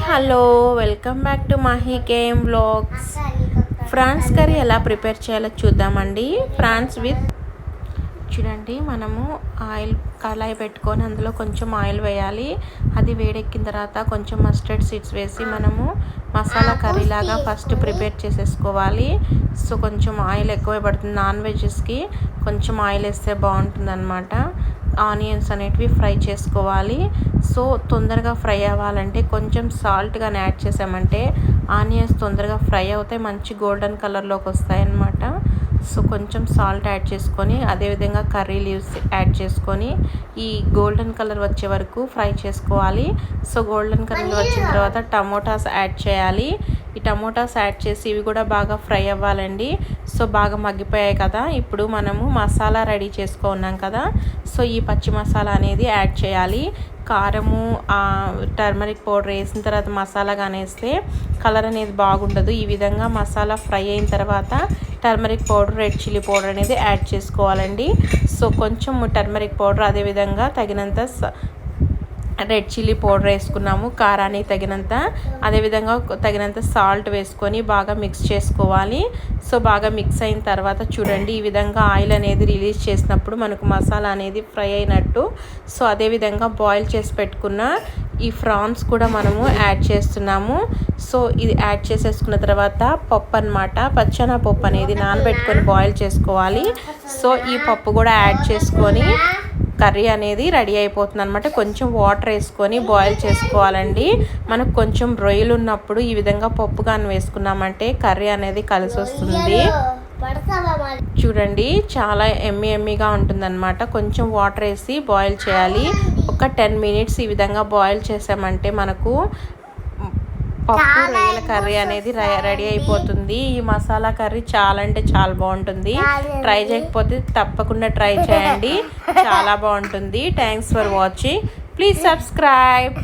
Hello welcome back to Mahi KM vlogs. Prawns curry ఎలా prepare చేయాలో చూద్దామండి. ఫ్రాన్స్ విత్ చూడండి, మనము ఆయిల్ కళాయి పెట్టుకొని అందులో కొంచెం ఆయిల్ వేయాలి. అది వేడెక్కిన తర్వాత కొంచెం మస్టర్డ్ సీడ్స్ వేసి మనము మసాలా కర్రీ లాగా ఫస్ట్ ప్రిపేర్ చేసేసుకోవాలి. సో కొంచెం ఆయిల్ ఎక్కువ పడుతుంది. నాన్ వెజెస్కి కొంచెం ఆయిల్ వేస్తే బాగుంటుంది అన్నమాట. ఆనియన్స్ అనేటివి ఫ్రై చేసుకోవాలి. సో తొందరగా ఫ్రై అవ్వాలంటే కొంచెం సాల్ట్ కానీ యాడ్ చేసామంటే ఆనియన్స్ తొందరగా ఫ్రై అవుతాయి, మంచి గోల్డెన్ కలర్లోకి వస్తాయి అన్నమాట. సో కొంచెం సాల్ట్ యాడ్ చేసుకొని అదేవిధంగా కర్రీ లీవ్స్ యాడ్ చేసుకొని ఈ గోల్డెన్ కలర్ వచ్చే వరకు ఫ్రై చేసుకోవాలి. సో గోల్డెన్ కలర్ వచ్చిన తర్వాత టమోటాస్ యాడ్ చేయాలి. ఈ టమోటాస్ యాడ్ చేసి ఇవి కూడా బాగా ఫ్రై అవ్వాలండి. సో బాగా మగ్గిపోయాయి కదా, ఇప్పుడు మనము మసాలా రెడీ చేసుకున్నాం కదా. సో ఈ పచ్చి మసాలా అనేది యాడ్ చేయాలి. కారము టర్మరిక్ పౌడర్ వేసిన తర్వాత మసాలా కానీ వేస్తే కలర్ అనేది బాగుండదు. ఈ విధంగా మసాలా ఫ్రై అయిన తర్వాత turmeric powder, red chilli powder అనేది యాడ్ చేసుకోవాలండి. సో కొంచెం టర్మరిక్ పౌడర్, అదేవిధంగా తగినంత రెడ్ చిల్లీ పౌడర్ వేసుకున్నాము, కారానికి తగినంత, అదేవిధంగా తగినంత సాల్ట్ వేసుకొని బాగా మిక్స్ చేసుకోవాలి. సో బాగా మిక్స్ అయిన తర్వాత చూడండి, ఈ విధంగా ఆయిల్ అనేది రిలీజ్ చేసినప్పుడు మనకు మసాలా అనేది ఫ్రై అయినట్టు. సో అదేవిధంగా బాయిల్ చేసి పెట్టుకున్న ఈ ఫ్రాన్స్ కూడా మనము యాడ్ చేస్తున్నాము. సో ఇది యాడ్ చేసేసుకున్న తర్వాత పప్పు అన్నమాట, పచ్చెనగపప్పు అనేది నానబెట్టుకొని బాయిల్ చేసుకోవాలి. సో ఈ పప్పు కూడా యాడ్ చేసుకొని కర్రీ అనేది రెడీ అయిపోతుంది అనమాట. కొంచెం వాటర్ వేసుకొని బాయిల్ చేసుకోవాలండి. మనకు కొంచెం రొయ్యలు ఉన్నప్పుడు ఈ విధంగా పప్పు కానీ వేసుకున్నామంటే కర్రీ అనేది కలిసి వస్తుంది. చూడండి, చాలా ఎమ్మీగా ఉంటుందన్నమాట. కొంచెం వాటర్ వేసి బాయిల్ చేయాలి. ఒక 10 మినిట్స్ ఈ విధంగా బాయిల్ చేసామంటే మనకు పప్పు రొయ్యల కర్రీ అనేది రెడీ అయిపోతుంది. ఈ మసాలా కర్రీ చాలా అంటే చాలా బాగుంటుంది. ట్రై చేయకపోతే తప్పకుండా ట్రై చేయండి, చాలా బాగుంటుంది. Thanks for watching. Please subscribe.